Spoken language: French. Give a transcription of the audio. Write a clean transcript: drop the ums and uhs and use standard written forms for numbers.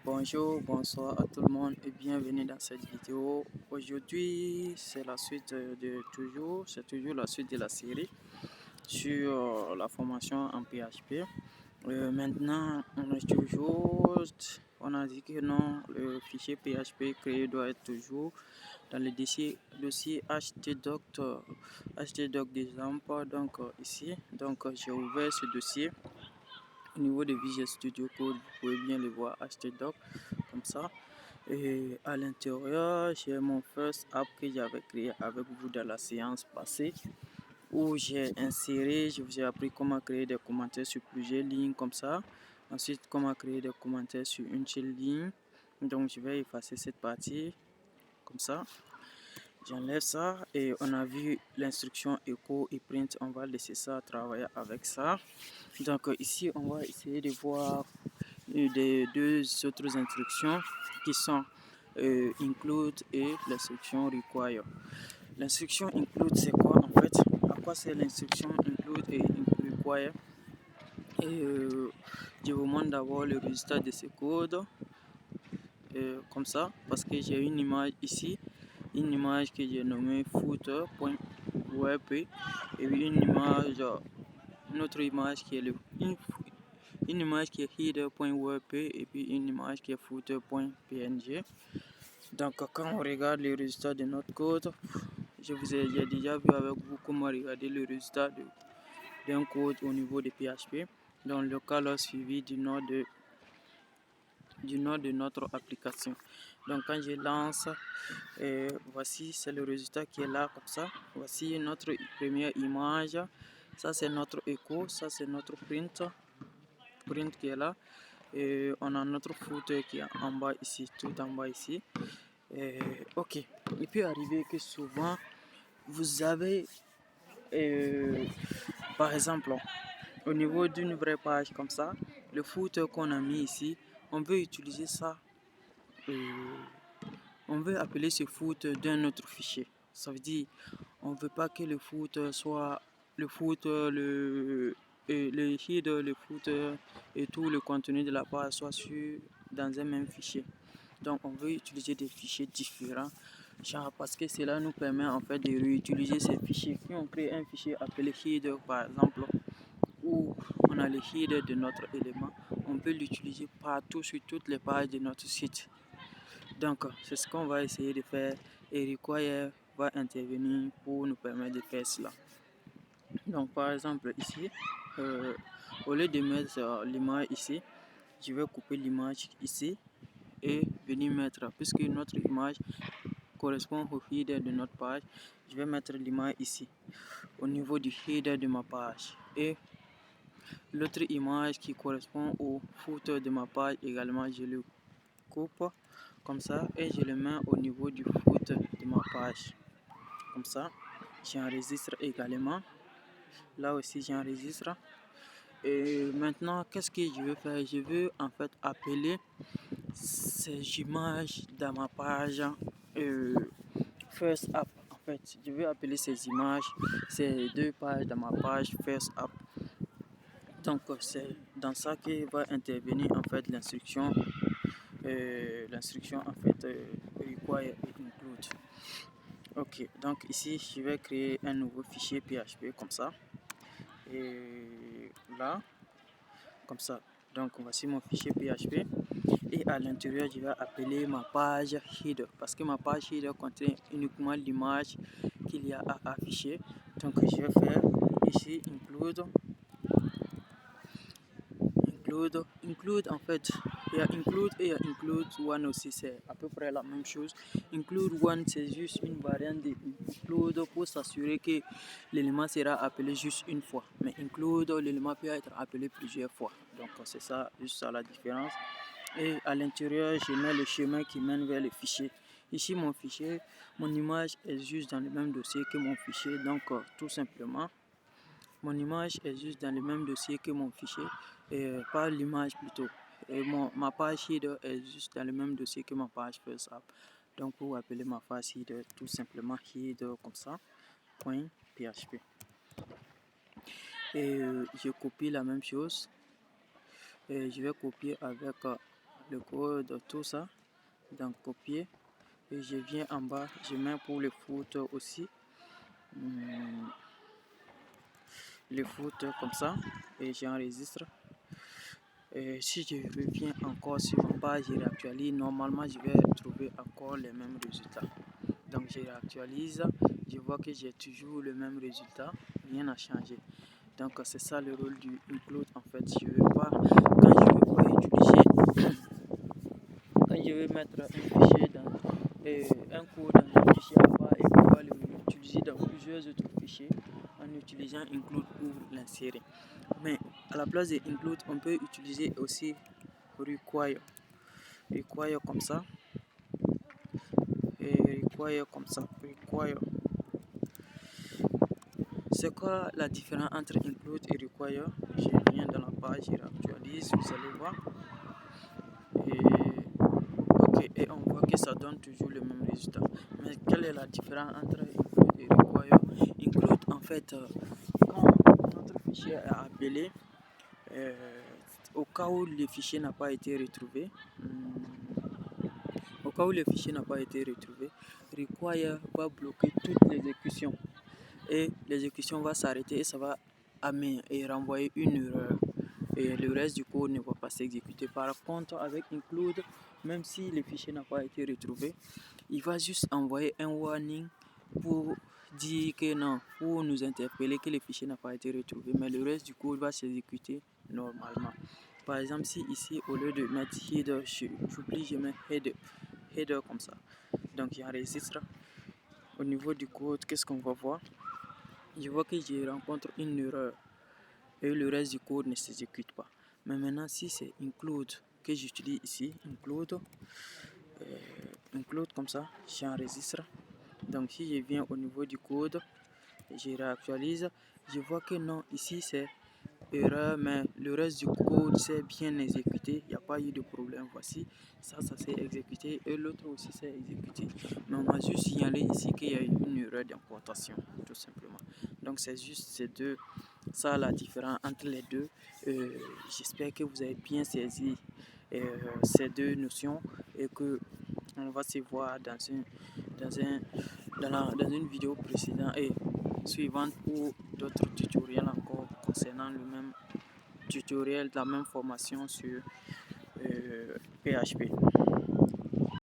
Bonjour, bonsoir à tout le monde et bienvenue dans cette vidéo. Aujourd'hui, c'est la suite c'est toujours la suite de la série sur la formation en PHP. Maintenant, on a dit que non, le fichier PHP créé doit être toujours dans le dossier htdoc des emplois. Donc ici, j'ai ouvert ce dossier. Au niveau de Visual Studio Code, vous pouvez bien le voir, htdoc comme ça. Et à l'intérieur, j'ai mon first app que j'avais créé avec vous dans la séance passée, où je vous ai appris comment créer des commentaires sur plusieurs lignes comme ça. Ensuite, comment créer des commentaires sur une seule ligne. Donc, je vais effacer cette partie comme ça. J'enlève ça et on a vu l'instruction echo et print. On va laisser ça travailler avec ça. Donc, ici, on va essayer de voir des deux autres instructions qui sont include et l'instruction require. L'instruction include, c'est quoi en fait? À quoi c'est l'instruction include et require? Et je vous montre d'abord le résultat de ce code comme ça, parce que j'ai une image ici, une image que j'ai nommée footer.web et une autre image qui est une image qui est header.web et puis une image qui est footer.png. Donc quand on regarde les résultats de notre code, j'ai déjà vu avec vous comment regarder le résultat d'un code au niveau de PHP, dans le local suivi du nom de notre application. Donc quand je lance, voici c'est le résultat qui est là comme ça. Voici notre première image, ça c'est notre echo, ça c'est notre print qui est là. Et on a notre footer qui est en bas ici, tout en bas ici. Ok, il peut arriver que souvent vous avez par exemple au niveau d'une vraie page comme ça, le footer qu'on a mis ici, on veut utiliser ça, on veut appeler ce footer d'un autre fichier. Ça veut dire on veut pas que le footer soit le footer, le header, le footer et tout le contenu de la page soit dans un même fichier. Donc on veut utiliser des fichiers différents, genre parce que cela nous permet en fait de réutiliser ces fichiers. Si on crée un fichier appelé header par exemple, où on a le header de notre élément, on peut l'utiliser partout sur toutes les pages de notre site. Donc c'est ce qu'on va essayer de faire et Require va intervenir pour nous permettre de faire cela. Donc par exemple ici, au lieu de mettre l'image ici, je vais couper l'image ici et venir mettre, puisque notre image correspond au header de notre page, je vais mettre l'image ici au niveau du header de ma page, et l'autre image qui correspond au footer de ma page également, je le coupe comme ça et je le mets au niveau du footer de ma page comme ça. J'enregistre également, là aussi j'enregistre. Et maintenant qu'est-ce que je veux faire? Je veux en fait appeler ces images dans ma page First App. En fait, je veux appeler ces images, ces deux pages dans ma page First App. Donc c'est dans ça que va intervenir en fait l'instruction en fait require et include. Ok, donc ici je vais créer un nouveau fichier PHP comme ça, et là comme ça. Donc voici mon fichier PHP et à l'intérieur je vais appeler ma page header, parce que ma page header contient uniquement l'image qu'il y a à afficher. Donc je vais faire ici include en fait, il y a include et il y a include one aussi, c'est à peu près la même chose. Include one c'est juste une variante de include pour s'assurer que l'élément sera appelé juste une fois, mais include l'élément peut être appelé plusieurs fois. Donc c'est ça, juste ça la différence. Et à l'intérieur je mets le chemin qui mène vers le fichier. Ici mon image est juste dans le même dossier que mon fichier, donc tout simplement mon image est juste dans le même dossier que mon fichier, pas l'image plutôt. Et ma page header est juste dans le même dossier que ma page first app. Donc pour appeler ma page header, tout simplement header comme ça, .php. Et je copie la même chose. Et je vais copier avec le code, tout ça. Donc copier. Et je viens en bas, je mets pour le foot aussi. Le foot comme ça. Et j'enregistre. Et si je reviens encore sur ma page, je réactualise. Normalement, je vais trouver encore les mêmes résultats. Donc je réactualise, je vois que j'ai toujours le même résultat, rien n'a changé. Donc c'est ça le rôle du include en fait. Je veux pas, quand je veux pas utiliser, quand je veux mettre un fichier dans un code dans un fichier à part et pouvoir l'utiliser dans plusieurs autres fichiers en utilisant include pour l'insérer. Mais à la place de include, on peut utiliser aussi require. Require comme ça. Et require comme ça. Require. C'est quoi la différence entre include et require? Je viens dans la page, je réactualise, vous allez voir. Et on voit que ça donne toujours le même résultat. Mais quelle est la différence entre include et require? Include en fait, quand notre fichier est appelé, au cas où le fichier n'a pas été retrouvé, require va bloquer toute l'exécution. Et l'exécution va s'arrêter et ça va amener et renvoyer une erreur. Et le reste du code ne va pas s'exécuter. Par contre, avec include, même si le fichier n'a pas été retrouvé, il va juste envoyer un warning pour dire que non, pour nous interpeller que le fichier n'a pas été retrouvé. Mais le reste du code va s'exécuter normalement. Par exemple, si ici, au lieu de mettre header, j'oublie, je mets header comme ça. Donc, j'enregistre. Au niveau du code, qu'est-ce qu'on va voir? Je vois que je rencontre une erreur et le reste du code ne s'exécute pas. Mais maintenant, si c'est include que j'utilise ici, include comme ça, j'enregistre. Donc si je viens au niveau du code, je réactualise, je vois que non, ici c'est erreur, mais le reste du code s'est bien exécuté, il n'y a pas eu de problème. Voici, ça s'est exécuté et l'autre aussi s'est exécuté. Mais on m'a juste signalé ici qu'il y a eu une erreur d'importation, tout simplement. Donc c'est juste ces deux, ça la différence entre les deux. J'espère que vous avez bien saisi ces deux notions et que on va se voir dans une vidéo précédente et suivante pour d'autres tutoriels encore concernant le même tutoriel, la même formation sur PHP.